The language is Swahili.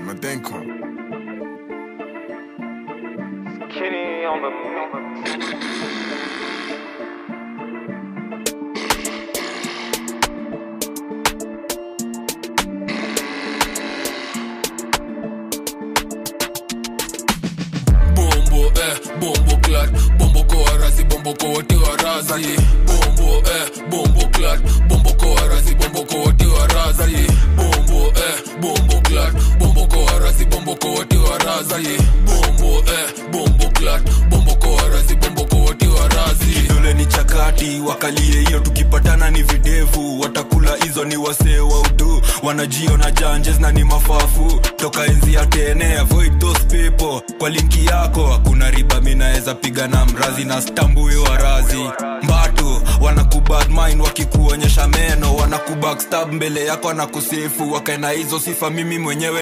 Madenko. Kitty on the mix. Bombo clat, bombo koarazi, bombo kote warazi. Bombo clat, bombo koarazi, bombo kote warazi. Bombo clat, bombo koarazi, bombo kote warazi. Bombo clat, bombo koarazi, bombo kote warazi. Kidole ni chakati, wakalie hiyo tukipatana ni videvu. Watakula hizo ni wasee wa udu, wanajiona janjes na ni mafafu. Toka enzi ya tene, avoid those people. Kwa linki yako, hakuna riba minaeza piga na mrazi na stambu yo warazi. Mbatu, wanakubad mind wakikuonyesha meno. Wanakubackstab mbele yako wanakusifu. Wakaina hizo sifa mimi mwenyewe